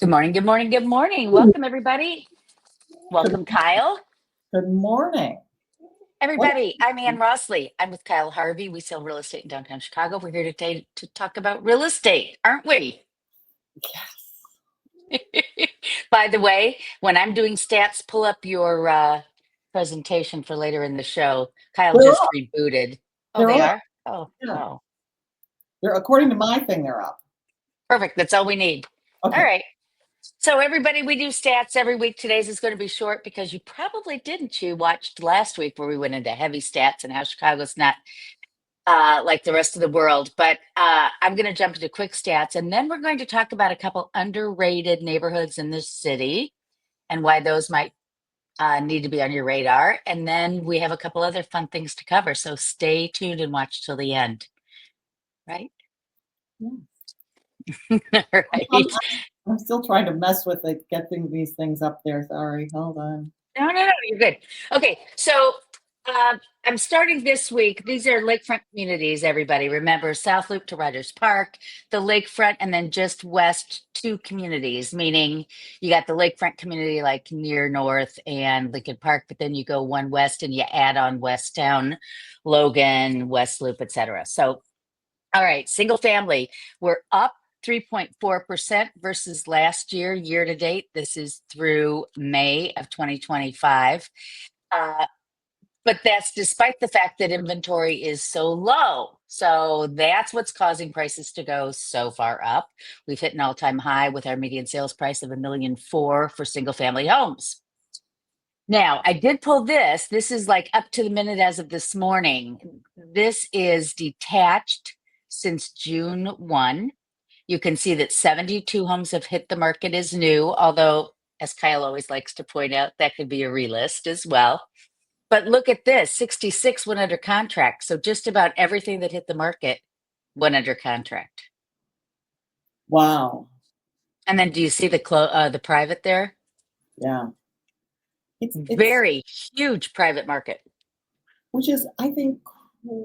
Good morning, good morning, good morning. Welcome, everybody. Good, Welcome, Kyle. good morning. What? Everybody, I'm Ann Rossley. I'm with Kyle.Harvey. We sell real estate in downtown Chicago. We're here today to talk about real estate, aren't we? Yes. By the way, when I'm doing stats, pull up your presentation for later in the show. Kyle They're just up. rebooted. Oh, They're they up. are? Oh, Yeah. oh, They're according to my thing. They're up. perfect. That's all we need. All Okay. right. So, everybody, we do stats every week. Today's is going to be short because you probably didn't. You watched last week where we went into heavy stats and how Chicago's not like the rest of the world. But I'm going to jump into quick stats, and then we're going to talk about a couple underrated neighborhoods in this city and why those might need to be on your radar. And then we have a couple other fun things to cover. So stay tuned and watch till the end. Right? Yeah. All I'm, right. I'm still trying to mess with it, getting these things up there. Sorry. Hold on. No, you're good. Okay, so I'm starting this week. These are lakefront communities, everybody. Remember, South Loop to Rogers Park, the lakefront, and then just west two communities, meaning you got the lakefront community like near North and Lincoln Park, but then you go one west and you add on West Town, Logan, West Loop, etc. So, all right, single family, we're up 3.4% versus last year to date. This is through May of 2025. Uh, but that's despite the fact that inventory is so low. So that's what's causing prices to go so far up. We've hit an all-time high with our median sales price of $1,400,000 for single family homes. Now, I did pull this. This is like up to the minute as of this morning. This is detached since June 1. You can see that 72 homes have hit the market as new, although, as Kyle always likes to point out, that could be a relist as well. But look at this, 66 went under contract. So just about everything that hit the market went under contract. Wow. And then do you see the private there? Yeah. It's Very huge private market. which is, I think,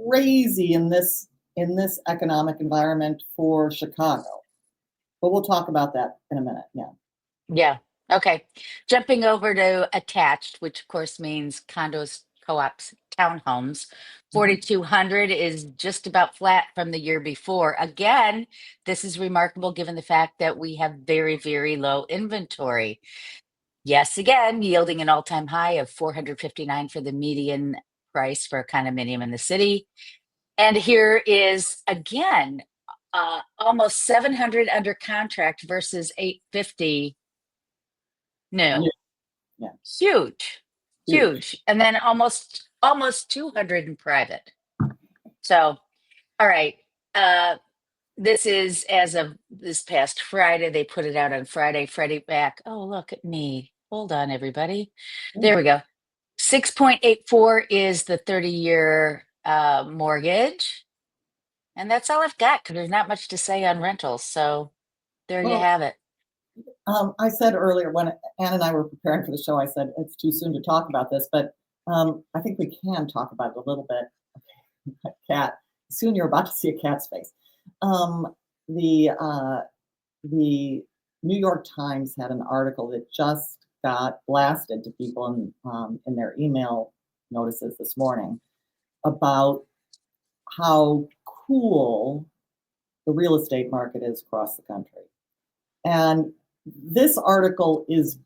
crazy in this economic environment for Chicago. But we'll talk about that in a minute. Yeah. Yeah. Okay. Jumping over to attached, which of course means condos, co-ops, townhomes. 4,200 is just about flat from the year before. Again, this is remarkable given the fact that we have very, very low inventory. Yes, again, yielding an all-time high of 459 for the median price for a condominium in the city. And here is again almost 700 under contract versus 850 Yeah. new. Yeah. Huge, Huge. huge. And then almost 200 in private. So, all right. This is as of this past Friday. They put it out on Friday. Freddie Mac. Oh, look at me. Hold on, everybody. There we go. 6.84 is the 30-year mortgage. And that's all I've got because there's not much to say on rentals. So there you Well, have it. I said earlier when Ann and I were preparing for the show, I said it's too soon to talk about this, but I think we can talk about it a little bit. Okay. Cat. Soon you're about to see a cat's face. Um, the uh, the New York Times had an article that just got blasted to people in their email notices this morning about how cool the real estate market is across the country. And this article is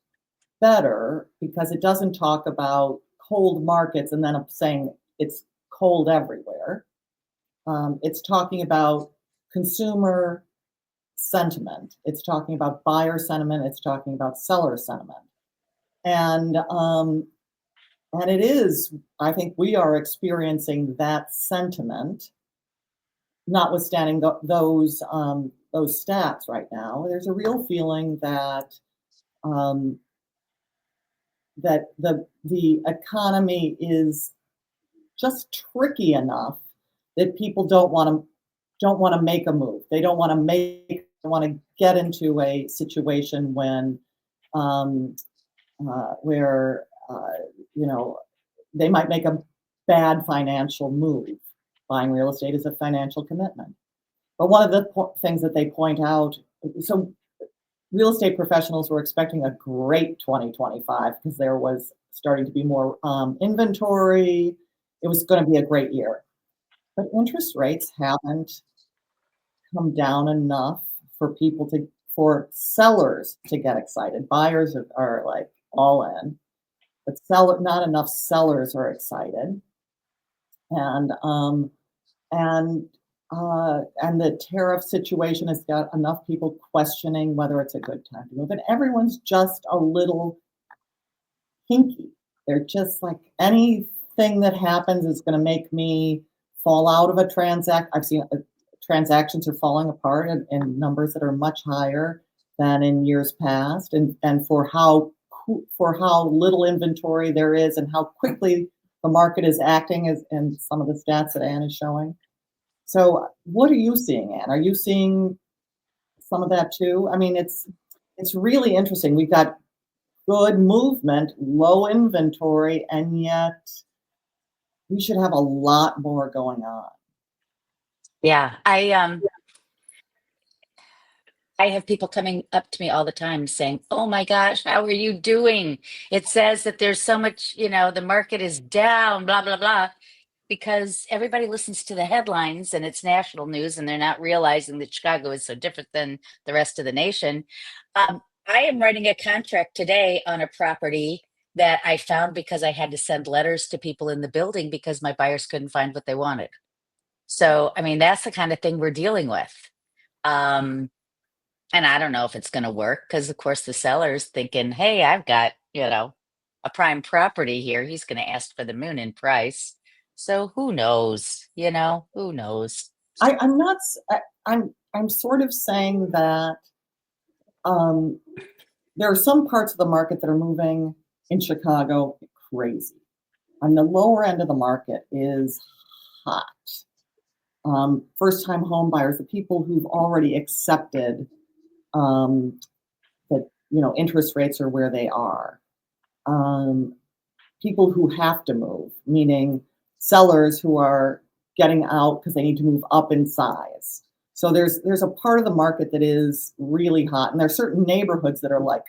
better because it doesn't talk about cold markets and then saying it's cold everywhere. It's talking about consumer sentiment. It's talking about buyer sentiment. It's talking about seller sentiment. And it is, I think we are experiencing that sentiment, notwithstanding those stats right now. There's a real feeling that um, that the economy is just tricky enough that people don't want to make a move. They don't want to get into a situation um, where they might make a bad financial move. Buying real estate is a financial commitment. But one of the things that they point out, so real estate professionals were expecting a great 2025 because there was starting to be more inventory. It was going to be a great year. But interest rates haven't come down enough for for sellers to get excited. Buyers are like all in, but not enough sellers are excited. And and and the tariff situation has got enough people questioning whether it's a good time to move, and everyone's just a little hinky. They're just like, anything that happens is going to make me fall out of a transact. I've seen transactions are falling apart in numbers that are much higher than in years past, and for how little inventory there is and how quickly the market is acting, as in some of the stats that Anne is showing. So what are you seeing, Anne? Are you seeing some of that too? I mean, it's really interesting. We've got good movement, low inventory, and yet we should have a lot more going on. Yeah, I have people coming up to me all the time saying, "Oh my gosh, how are you doing? It says that there's so much, the market is down, blah blah blah." Because everybody listens to the headlines and it's national news, and they're not realizing that Chicago is so different than the rest of the nation. I am writing a contract today on a property that I found because I had to send letters to people in the building because my buyers couldn't find what they wanted. So, I mean, that's the kind of thing we're dealing with. Um, and I don't know if it's going to work because, of course, the seller's thinking, hey, I've got, a prime property here. He's going to ask for the moon in price. So who knows? Who knows? I'm not. I'm sort of saying that there are some parts of the market that are moving in Chicago crazy. On the lower end of the market is hot. First-time home buyers, the people who've already accepted that interest rates are where they are. People who have to move, meaning sellers who are getting out because they need to move up in size. So there's a part of the market that is really hot, and there are certain neighborhoods that are like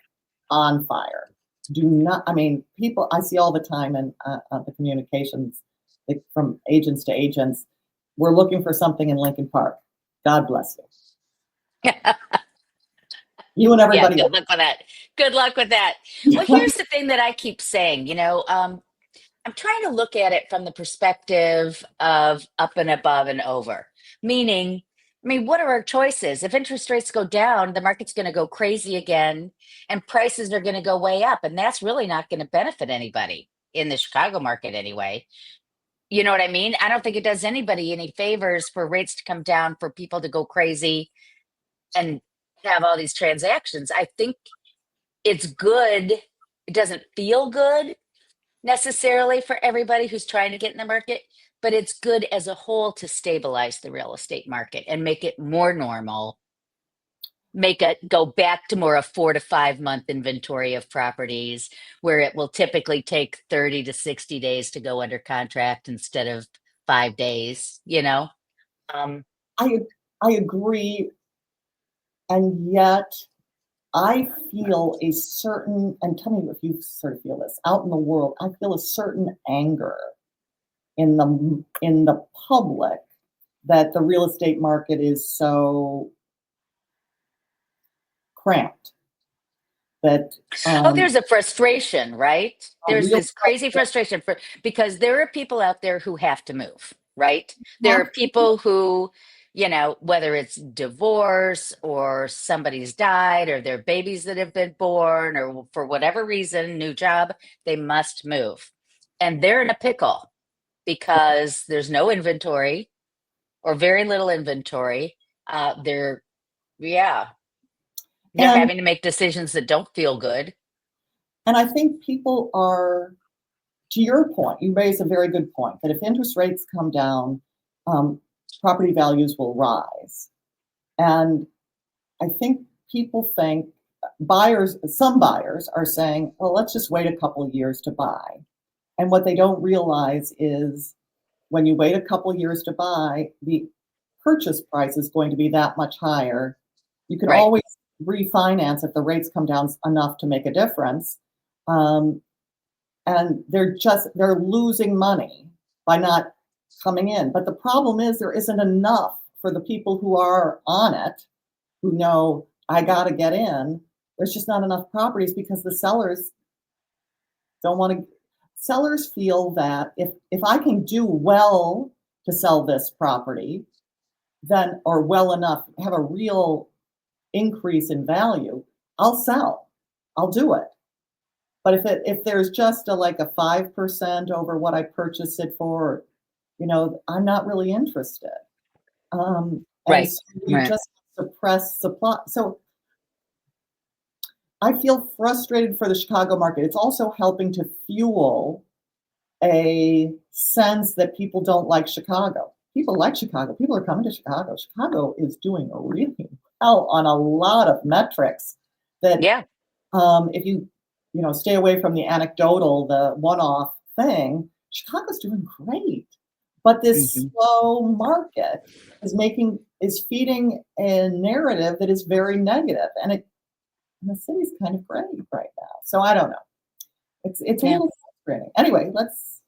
on fire. People I see all the time in the communications, like from agents to agents. We're looking for something in Lincoln Park. God bless you. You and Yeah, everybody good else. luck with that. Good luck with that. Well, here's the thing that I keep saying, I'm trying to look at it from the perspective of up and above and over. Meaning, what are our choices? If interest rates go down, the market's going to go crazy again and prices are going to go way up. And that's really not going to benefit anybody in the Chicago market anyway. You know what I mean? I don't think it does anybody any favors for rates to come down, for people to go crazy and have all these transactions. I think it's good. It doesn't feel good necessarily for everybody who's trying to get in the market, but it's good as a whole to stabilize the real estate market and make it more normal. Make it go back to more a 4 to 5 month inventory of properties where it will typically take 30 to 60 days to go under contract instead of 5 days, Um, I I agree, and yet I feel a certain, and tell me if you sort of feel this out in the world. I feel a certain anger in the public that the real estate market is so cramped that Oh, there's a frustration, right? a There's real this crazy frustration because there are people out there who have to move, right? There have are people who, whether it's divorce or somebody's died or their babies that have been born or for whatever reason, new job, they must move. And they're in a pickle because there's no inventory or very little inventory. Yeah, they're and having to make decisions that don't feel good. and I think people are, to your point, you raise a very good point, that if interest rates come down, property values will rise. And I think people think some buyers are saying, well, let's just wait a couple of years to buy. And what they don't realize is when you wait a couple of years to buy, the purchase price is going to be that much higher. You can Right. always refinance if the rates come down enough to make a difference. And they're losing money by not coming in. But the problem is there isn't enough for the people who are on it, who know I got to get in. There's just not enough properties because the sellers don't want to. Sellers feel that if I can do well to sell this property, then, or well enough, have a real increase in value, I'll sell. I'll do it. But if there's just like a 5% over what I purchased it for, I'm not really interested. And Right. so you just suppress supply. So I feel frustrated for the Chicago market. It's also helping to fuel a sense that people don't like Chicago. People like Chicago. People are coming to Chicago. Chicago is doing really well on a lot of metrics that if you stay away from the anecdotal, the one-off thing, Chicago's doing great. But this slow market is feeding a narrative that is very negative, and the city's kind of great right now. So I don't know. It's a little frustrating. Anyway, let's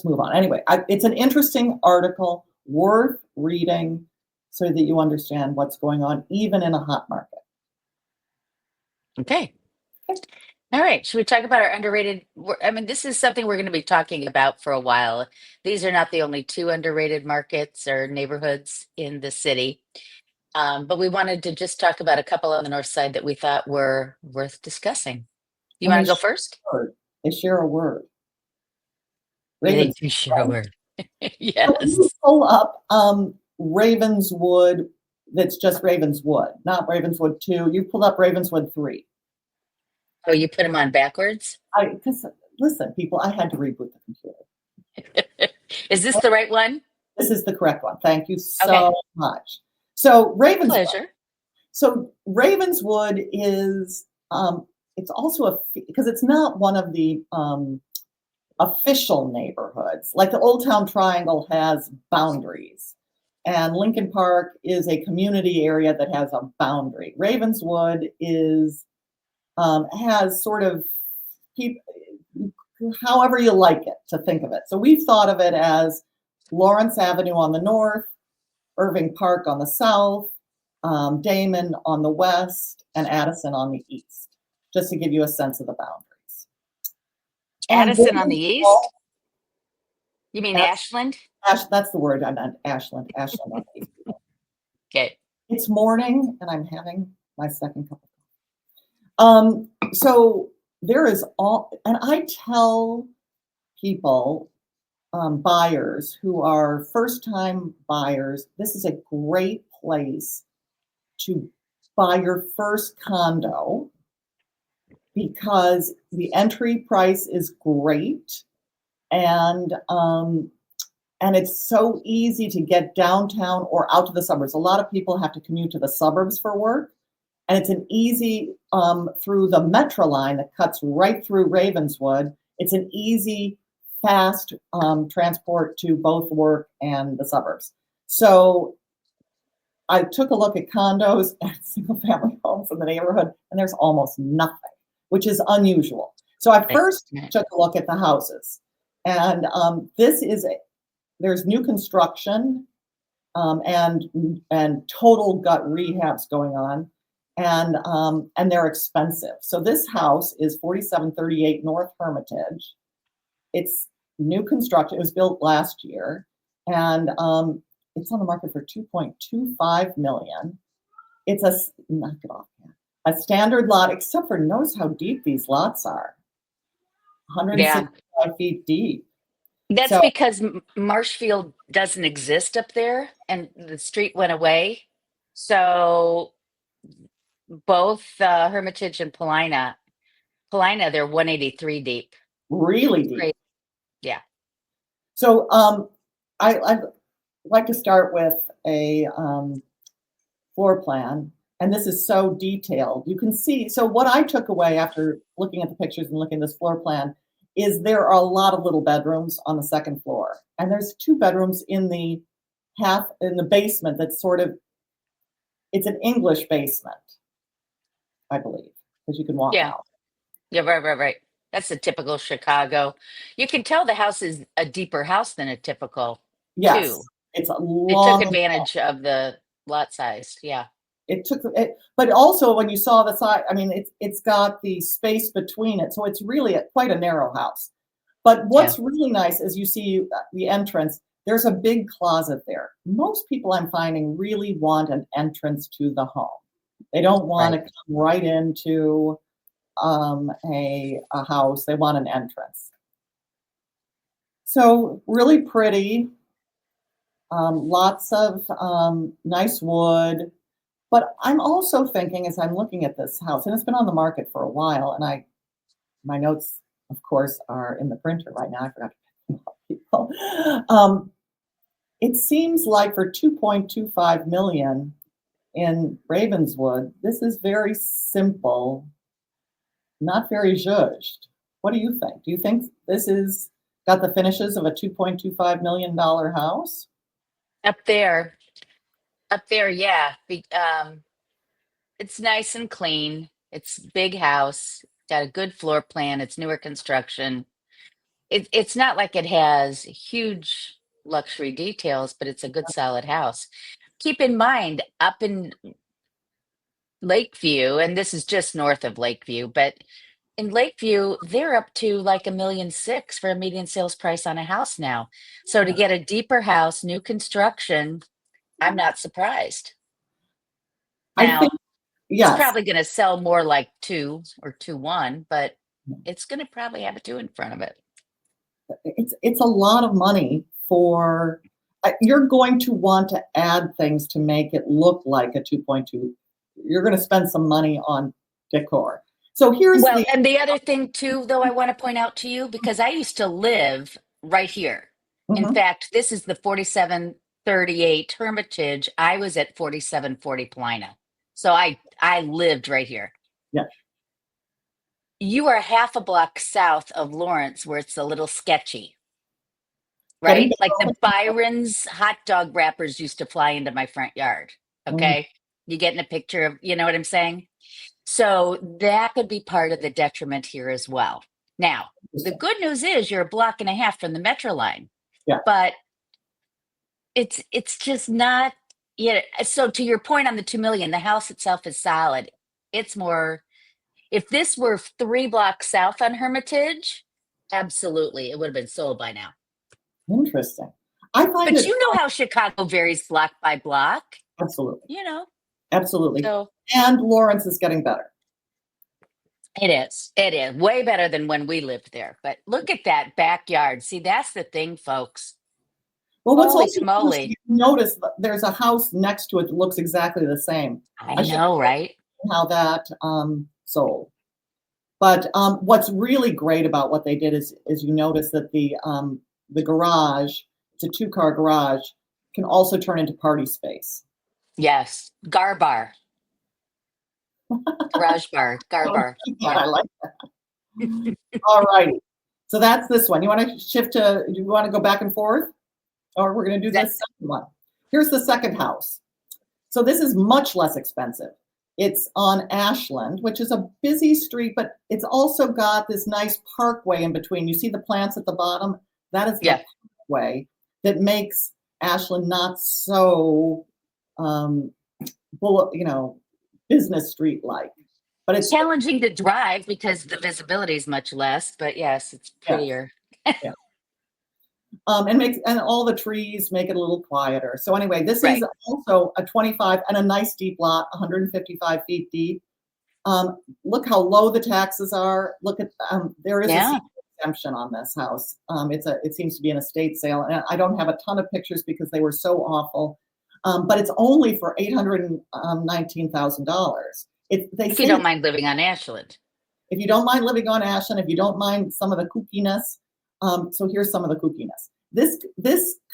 move on. Anyway, it's an interesting article, worth reading, so that you understand what's going on, even in a hot market. Okay. All right. Should we talk about our underrated? I mean, this is something we're going to be talking about for a while. These are not the only two underrated markets or neighborhoods in the city. But we wanted to just talk about a couple on the north side that we thought were worth discussing. You want to go first? They share a word. They do share a word. Yes. So you pull up Ravenswood, that's just Ravenswood, not Ravenswood 2. You pulled up Ravenswood 3. Oh, you put them on backwards? Because listen, people, I had to reboot the computer. Is this the right one? This is the correct one. Thank you so much. So Ravenswood. Pleasure. So Ravenswood is it's also because it's not one of the official neighborhoods. Like the Old Town Triangle has boundaries, and Lincoln Park is a community area that has a boundary. Ravenswood has sort of however you like it to think of it. So we've thought of it as Lawrence Avenue on the north, Irving Park on the south, Damon on the west, and Addison on the east, just to give you a sense of the boundaries. Addison on the east? You mean Ashland? That's the word I meant, Ashland. Ashland on the east. Okay. It's morning, and I'm having my second cup of coffee. So there is and I tell people, buyers who are first-time buyers, this is a great place to buy your first condo because the entry price is great, and it's so easy to get downtown or out to the suburbs. A lot of people have to commute to the suburbs for work, and it's an easy through the metro line that cuts right through Ravenswood. It's an easy, fast transport to both work and the suburbs. So I took a look at condos and single family homes in the neighborhood, and there's almost nothing, which is unusual. So I first took a look at the houses, and there's new construction and total gut rehabs going on, and they're expensive. So this house is 4738 North Hermitage. It's new construction. It was built last year, and it's on the market for $2.25 million. It's knock it off, a standard lot, except for notice how deep these lots are. 165 feet deep. That's because Marshfield doesn't exist up there, and the street went away. So both Hermitage and Paulina, they're 183 deep. Really deep. Great. Yeah. So I'd like to start with a floor plan, and this is so detailed. You can see, so what I took away after looking at the pictures and looking at this floor plan is there are a lot of little bedrooms on the second floor, and there's 2 bedrooms in the basement that's sort of, it's an English basement. I believe, because you can walk Yeah. out. Yeah, right. That's the typical Chicago. You can tell the house is a deeper house than a typical Yes, too. it's a They took long. advantage of the lot size. Yeah. It took it, but also when you saw the side, I mean, it's got the space between it, so it's really quite a narrow house. But Yeah. what's really nice is you see the entrance. There's a big closet there. Most people I'm finding really want an entrance to the home. They don't want to Right. come right into a house. They want an entrance. So really pretty. Lots of nice wood. But I'm also thinking as I'm looking at this house, and it's been on the market for a while, and my notes, of course, are in the printer right now. I forgot to pick them up, people. It seems like for 2.25 million in Ravenswood, this is very simple, not very zhuzhed. What do you think? Do you think this is got the finishes of a $2.25 million house? Up there. Up there, yeah. It's nice and clean. It's big house. Got a good floor plan. It's newer construction. It's not like it has huge luxury details, but it's a good solid house. Keep in mind, up in Lakeview, and this is just north of Lakeview, but in Lakeview, they're up to like 1.6 million for a median sales price on a house now. So to get a deeper house, new construction, I'm not surprised. I think Now, it's yes. probably going to sell more like 2 or 2.1, but it's going to probably have a 2 in front of it. It's a lot of money for you're going to want to add things to make it look like a 2.2. You're going to spend some money on decor. So here's Well, the and the other thing too, though, I want to point out to you, because I used to live right here. In mhm, fact, this is the 4738 Hermitage. I was at 4740 Plina. So I lived right here. yeah. You are half a block south of Lawrence, where it's a little sketchy, Getting right? Like the Byron's hot dog wrappers used to fly into my front yard. mm, Okay. You getting a picture of, you know what I'm saying? So that could be part of the detriment here as well. Now, the interesting. good news is you're a block and a half from the metro line, Yeah, but it's just not, yeah. So to your point on the 2 million, the house itself is solid. It's more, if this were 3 blocks south on Hermitage, absolutely, it would have been sold by now. interesting. I find But it you know how Chicago varies block by block, absolutely, you know. absolutely. So And Lawrence is getting better. it is. It is way better than when we lived there. But look at that backyard. See, that's the thing, folks. Well, what's Holy also interesting, schmoly. you notice that there's a house next to it that looks exactly the same. I I should know, right? how that sold. But what's really great about what they did is you notice that the garage, it's a two-car garage, can also turn into party space. Yes. Gar bar, garage bar, gar Oh, bar. I like that. All righty. So that's this one. You want to shift to, you want to go back and forth? Or we're going to do That, this second one. Here's the second house. So this is much less expensive. It's on Ashland, which is a busy street, but it's also got this nice parkway in between. You see the plants at the bottom? That is the yeah. parkway that makes Ashland not so, um, business street like. But it's Challenging to drive because the visibility is much less, but yes, it's yeah, prettier. yeah. And all the trees make it a little quieter. So anyway, this is Right. also a 25 and a nice deep lot, 155 feet deep. Look how low the taxes are. Look at there is a Yeah. exemption on this house. It seems to be an estate sale, and I don't have a ton of pictures because they were so awful. But it's only for $819,000. They If you say don't mind living on Ashland. if you don't mind living on Ashland, if you don't mind some of the kookiness, so here's some of the kookiness. This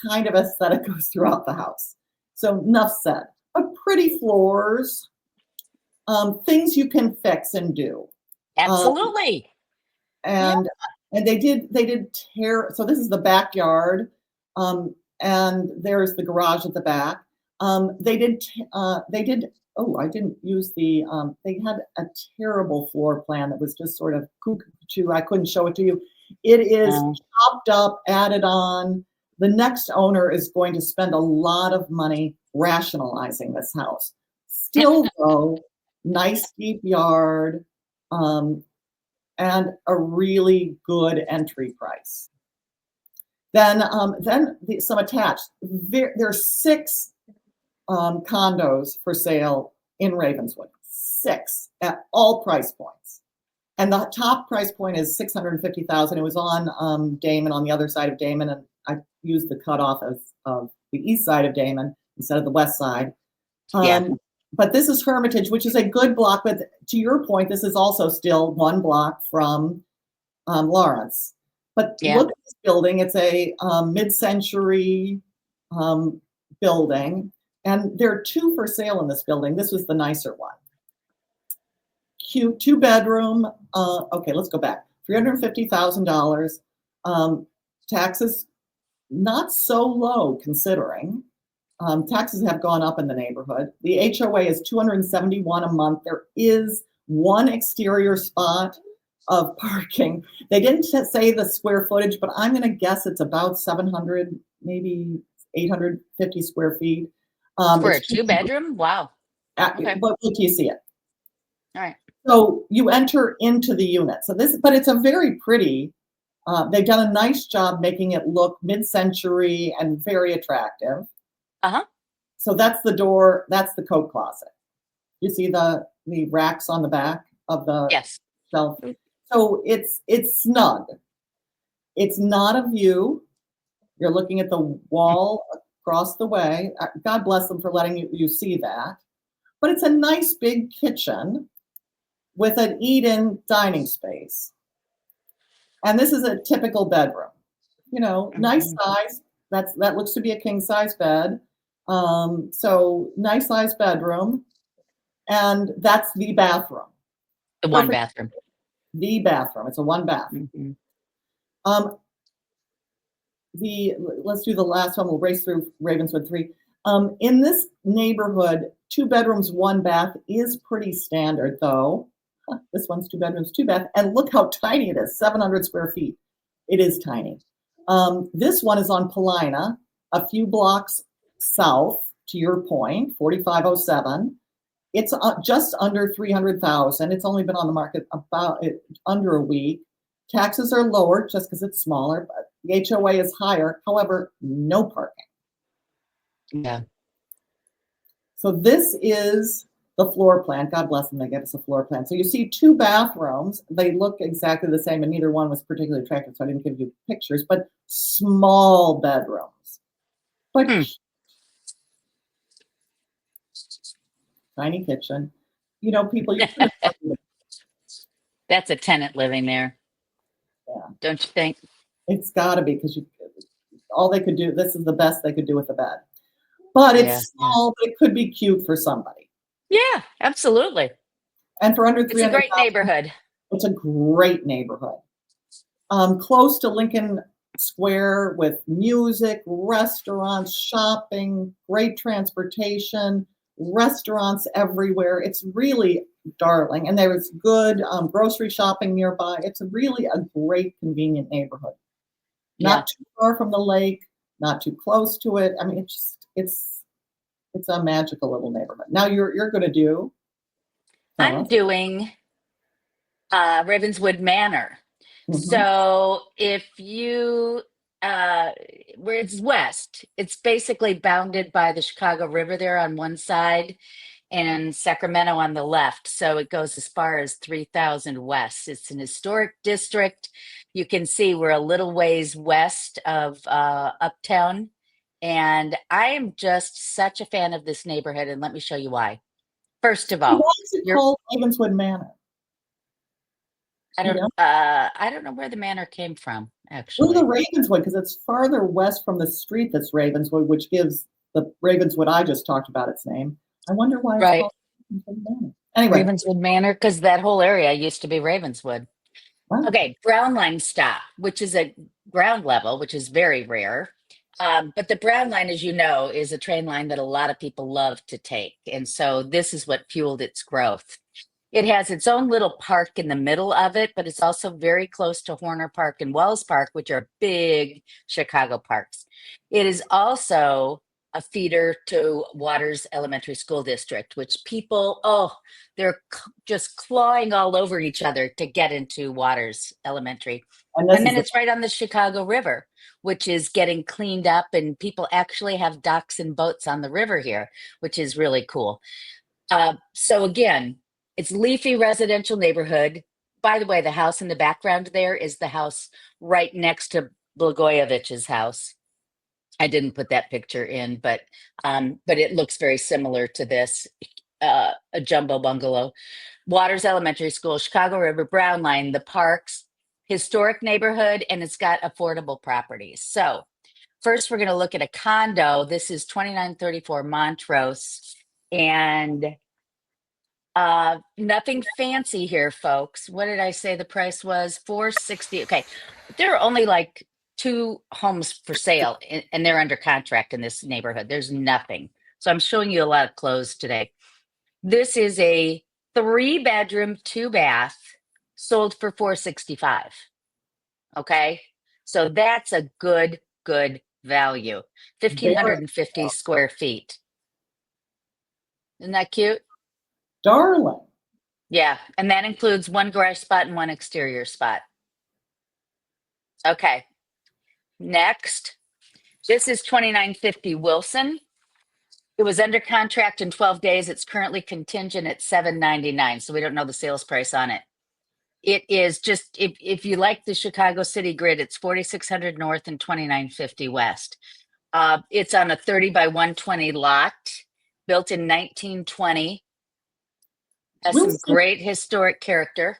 kind of aesthetic goes throughout the house. So enough said. Pretty floors, things you can fix and do. Um, Absolutely. Yeah. and and they did tear. So this is the backyard, and there's the garage at the back. They did, oh, I didn't use they had a terrible floor plan that was just sort of cuckoo. I couldn't show it to you. It is chopped up, added on. The next owner is going to spend a lot of money rationalizing this house. Still though, nice deep yard, and a really good entry price. Then some attached. There's 6 condos for sale in Ravenswood, 6 at all price points. And the top price point is $650,000. It was on Damon, on the other side of Damon, and I used the cutoff of the east side of Damon instead of the west side. But this is Hermitage, which is a good block. But to your point, this is also still 1 block from Lawrence. But look at this building. It's a mid-century building. And there are 2 for sale in this building. This was the nicer one. Cute 2-bedroom. Okay, let's go back. $350,000. Taxes not so low considering. Taxes have gone up in the neighborhood. The HOA is $271 a month. There is 1 exterior spot of parking. They didn't say the square footage, but I'm going to guess it's about 700, maybe 850 square feet. For a 2-bedroom? Wow. Okay. But wait till you see it. All right. So you enter into the unit. But it's a very pretty, they've done a nice job making it look mid-century and very attractive. So that's the door, that's the coat closet. You see the racks on the back of the shelf. So it's snug. It's not a view. You're looking at the wall across the way. God bless them for letting you see that. But it's a nice big kitchen with an eat-in dining space. And this is a typical bedroom. You know, nice size. That looks to be a king-size bed. So nice size bedroom. And that's the bathroom. The one bathroom. The bathroom. It's a 1 bath. Let's do the last one. We'll race through Ravenswood 3. In this neighborhood, 2 bedrooms, 1 bath is pretty standard though. This one's 2 bedrooms, 2 bath. And look how tiny it is, 700 square feet. It is tiny. This one is on Paulina, a few blocks south, to your point, 4507. It's just under 300,000. It's only been on the market under a week. Taxes are lower just because it's smaller, but the HOA is higher. However, no parking. So this is the floor plan. God bless them, they gave us a floor plan. So you see 2 bathrooms. They look exactly the same, and neither one was particularly attractive, so I didn't give you pictures, but small bedrooms. But tiny kitchen. You know, people. That's a tenant living there. Don't you think? It's got to be, because all they could do. This is the best they could do with the bed. But it's small. But it could be cute for somebody. Yeah, absolutely. And for under $300,000, it's a great neighborhood. It's a great neighborhood. Close to Lincoln Square with music, restaurants, shopping, great transportation, restaurants everywhere. It's really darling. And there is good grocery shopping nearby. It's really a great, convenient neighborhood. Not too far from the lake, not too close to it. I mean, it's a magical little neighborhood. Now you're going to do. I'm doing Ravenswood Manor. So if you, where it's west, it's basically bounded by the Chicago River there on one side and Sacramento on the left. So it goes as far as 3,000 west. It's an historic district. You can see we're a little ways west of Uptown. And I am just such a fan of this neighborhood. And let me show you why. First of all, why is it called Ravenswood Manor? I don't know where the manor came from, actually. Well, the Ravenswood, because it's farther west from the street that's Ravenswood, which gives the Ravenswood I just talked about its name. I wonder why it's called Ravenswood Manor. Anyway. Ravenswood Manor, because that whole area used to be Ravenswood. Wow. Okay, ground line stop, which is a ground level, which is very rare. But the Brown Line, as you know, is a train line that a lot of people love to take. And so this is what fueled its growth. It has its own little park in the middle of it, but it's also very close to Horner Park and Wells Park, which are big Chicago parks. It is also a feeder to Waters Elementary School District, which people, oh, they're just clawing all over each other to get into Waters Elementary. And this And is then the, it's right on the Chicago River, which is getting cleaned up, and people actually have docks and boats on the river here, which is really cool. So again, it's leafy residential neighborhood. By the way, the house in the background there is the house right next to Blagojevich's house. I didn't put that picture in, but it looks very similar to this, a jumbo bungalow. Waters Elementary School, Chicago River, Brown Line, the parks, historic neighborhood, and it's got affordable properties. So first, we're going to look at a condo. This is 2934 Montrose, and nothing fancy here, folks. What did I say the price was? 460. Okay. There are only like two homes for sale and they're under contract in this neighborhood. There's nothing. So I'm showing you a lot of clothes today. This is a 3-bedroom, 2-bath sold for 465. Okay. So that's a good value. very 1,550 square feet. Isn't that cute? darling. Yeah, and that includes one garage spot and one exterior spot. Okay, next. This is 2950 Wilson. It was under contract in 12 days. It's currently contingent at 799, so we don't know the sales price on it. It is just, if you like the Chicago city grid, it's 4600 north and 2950 west. It's on a 30 by 120 lot, built in 1920. Has some Wilson, great historic character.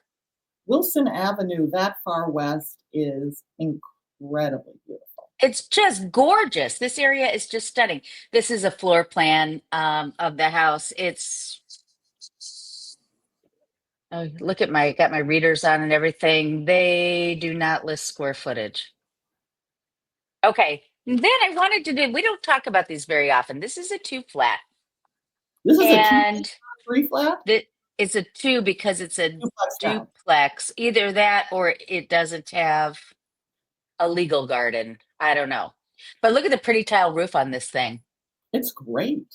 Wilson Avenue, that far west, is incredibly beautiful. It's just gorgeous. This area is just stunning. This is a floor plan of the house. It's look at got my readers on and everything. They do not list square footage. Okay. Then I wanted to do, we don't talk about these very often. This is a 2-flat. This is a And 3 flat, it's a 2 because it's a duplex town. duplex. Either that or it doesn't have a legal garden. I don't know. But look at the pretty tile roof on this thing. It's great.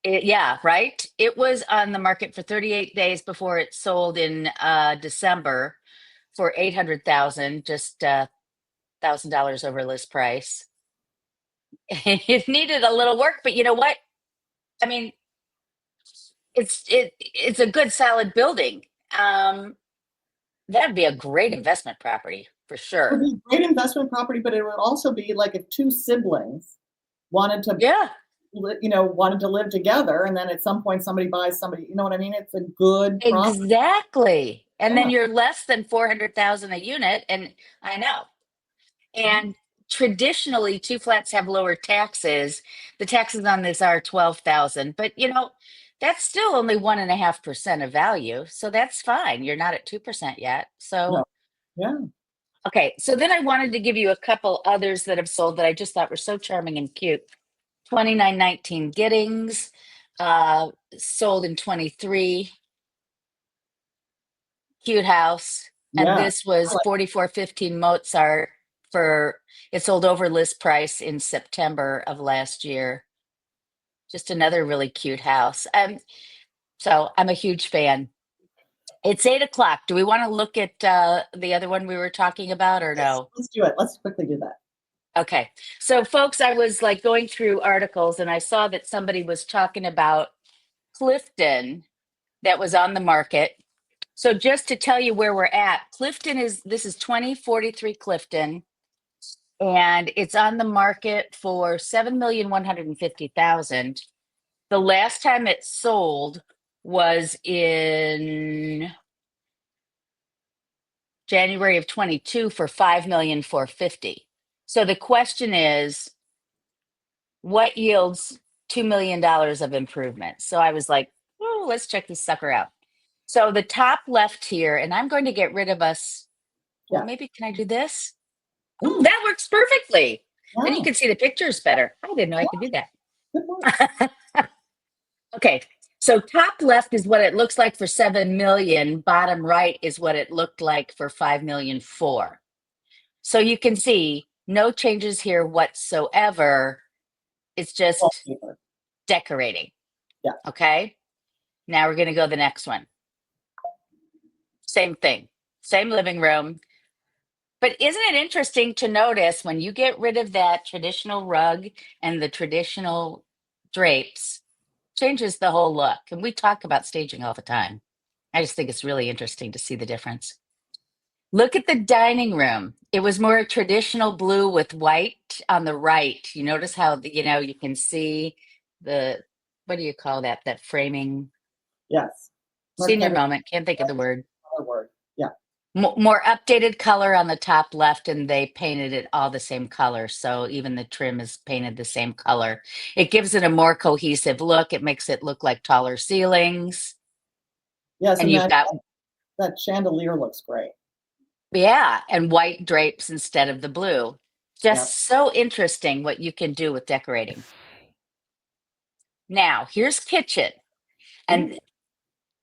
Yeah, right. It was on the market for 38 days before it sold in December for 800,000, just $1,000 over list price. It needed a little work, but you know what? I mean, it's a good solid building. That'd be a great investment property for It would sure. be a great investment property, but it would also be like if two siblings wanted to, Yeah, wanted to live together, and then at some point somebody buys somebody. You know what I mean? It's a good property. exactly. And then Yeah. you're less than 400,000 a unit, and I know. And traditionally, 2-flats have lower taxes. The taxes on this are 12,000, but that's still only 1.5% of value. So that's fine. You're not at 2% yet. No. So, Yeah. okay. So then I wanted to give you a couple others that have sold that I just thought were so charming and cute. 2919 Giddings, sold in 23. Cute house. And Yeah. this was 4415 Mozart it sold over list price in September of last year. Just another really cute house. So I'm a huge fan. It's 8 o'clock. Do we want to look at the other one we were talking about or no? Let's do it. Let's quickly do that. Okay. So folks, I was like going through articles and I saw that somebody was talking about Clifton that was on the market. So just to tell you where we're at, this is 2043 Clifton, and it's on the market for 7,150,000. The last time it sold was in January of 22 for 5,450,000. So the question is, what yields $2 million of improvement? So I was like, oh, let's check this sucker out. So the top left here, and I'm going to get rid of us. Well, Yeah. maybe can I do this? Oh, that works perfectly. Then you Wow, can see the pictures better. I didn't know I could do good work. that. Okay, so top left is what it looks like for 7 million. Bottom right is what it looked like for 5,000,004. So you can see no changes here whatsoever. It's just Wallpaper. decorating. Yeah. Okay, now we're going to go the next one. Same thing, same living room. But isn't it interesting to notice when you get rid of that traditional rug and the traditional drapes, changes the whole look. And we talk about staging all the time. I just think it's really interesting to see the difference. Look at the dining room. It was more traditional blue with white on the right. You notice how you can see the, what do you call that? That framing. Yes. Senior Marquette is moment. Can't think of the word. another word. Yeah. More updated color on the top left, and they painted it all the same color. So even the trim is painted the same color. It gives it a more cohesive look. It makes it look like taller ceilings. Yes, And and you've got, that chandelier looks great. yeah, and white drapes instead of the blue. Yeah. Just so interesting what you can do with decorating. Now, here's kitchen. And Ooh.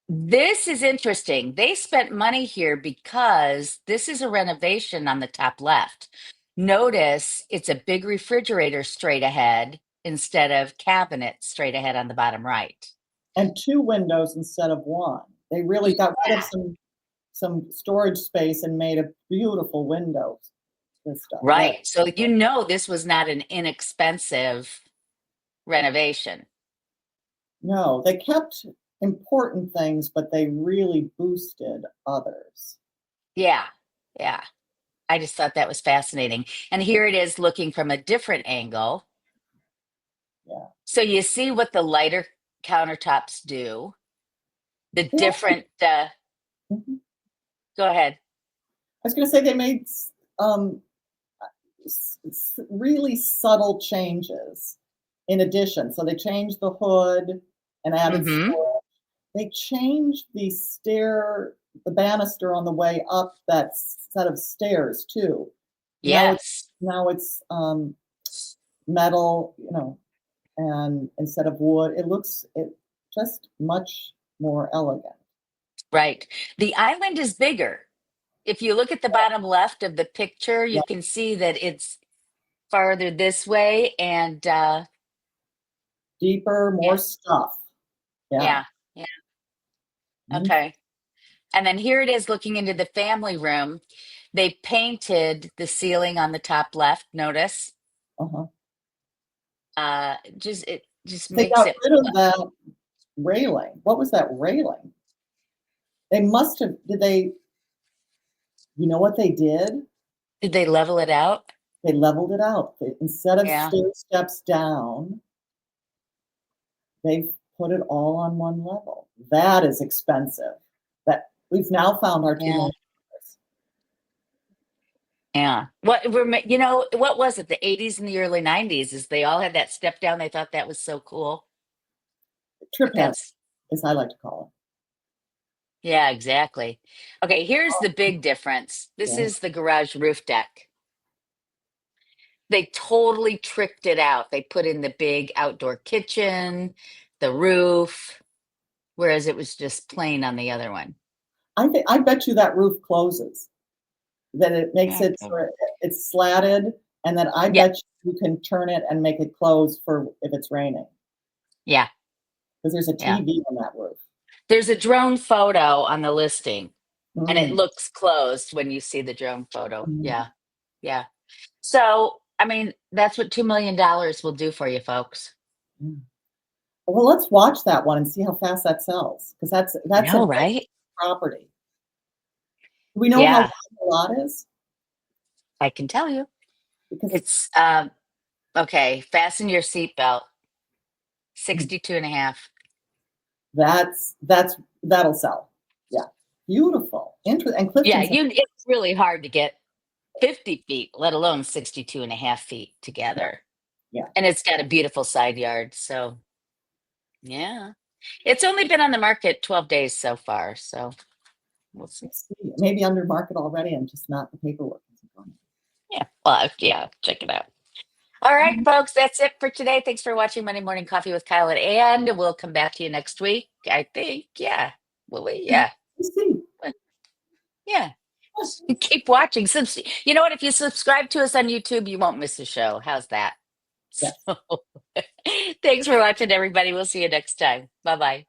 this is interesting. They spent money here because this is a renovation on the top left. Notice it's a big refrigerator straight ahead instead of cabinets straight ahead on the bottom right. And 2 windows instead of 1. They really got rid of Yeah. some storage space and made a beautiful windows and stuff. Yeah. Right. So this was not an inexpensive renovation. No, they kept important things, but they really boosted others. Yeah. Yeah. I just thought that was fascinating. And here it is looking from a different angle. Yeah. So you see what the lighter countertops do, the They also different, mhm. go ahead. I was gonna say they made um, really subtle changes in addition. So they changed the hood and added Hmm. storage. They changed the banister on the way up that set of stairs too. Now it's Yes. now it's metal, and instead of wood, it just much more elegant. Right. The island is bigger. If you look at the bottom left of the picture, Yeah, you can see that it's farther this way. And deeper, more yeah, stuff. Yeah. yeah, yeah. Mhm. Okay. And then here it is looking into the family room. They painted the ceiling on the top left. Notice, Uh-huh. it just They makes got it. rid of that railing. What was that railing? They must have did they you know what they did? Did they level it out? They leveled it out. Instead of Yeah. stair steps down, they put it all on one level. That is expensive. That we've now found our Yeah. $2 million. Yeah. What was it? The 80s and the early 90s is they all had that step down. They thought that was so cool. Trip But hazard, that's, as I like to call yeah, exactly. Okay, here's the big difference. it. This Yeah. is the garage roof deck. They totally tricked it out. They put in the big outdoor kitchen, the roof, whereas it was just plain on the other one. I bet you that roof closes, that it makes Yeah. it sort of it's slatted, and then I Yeah. bet you can turn it and make it close for if it's raining, Yeah. because there's a Yeah. TV on that roof. There's a drone photo on the listing, and it Mm, looks closed when you see the drone photo. mm, Yeah. Yeah. So, I mean, that's what $2 million will do for you, folks. mm. Well, let's watch that one and see how fast that sells, because I that's know, an right? property. Do we know how Yeah, wide the lot is? I can tell you. Because It's okay. Fasten your seatbelt. mm, 62 and a half. that'll sell. Yeah. Beautiful. And Yeah, Clifton's it's really hard to get 50 feet, let alone 62 and a half feet yeah, together. yeah. And it's got a beautiful side yard. So, yeah. It's only been on the market 12 days so far. So, we'll see. Let's see. Maybe under market already and just not the paperwork isn't going. Yeah. Well, yeah, check it out. All right, folks, that's it for today. Thanks for watching Monday Morning Coffee with Kyle and Ann. We'll come back to you next week, I think. Yeah. Will we? Yeah. Let's see. Yeah. Keep watching. You know what? If you subscribe to us on YouTube, you won't miss a show. How's that? So, Yes. thanks for watching, everybody. We'll see you next time. Bye bye.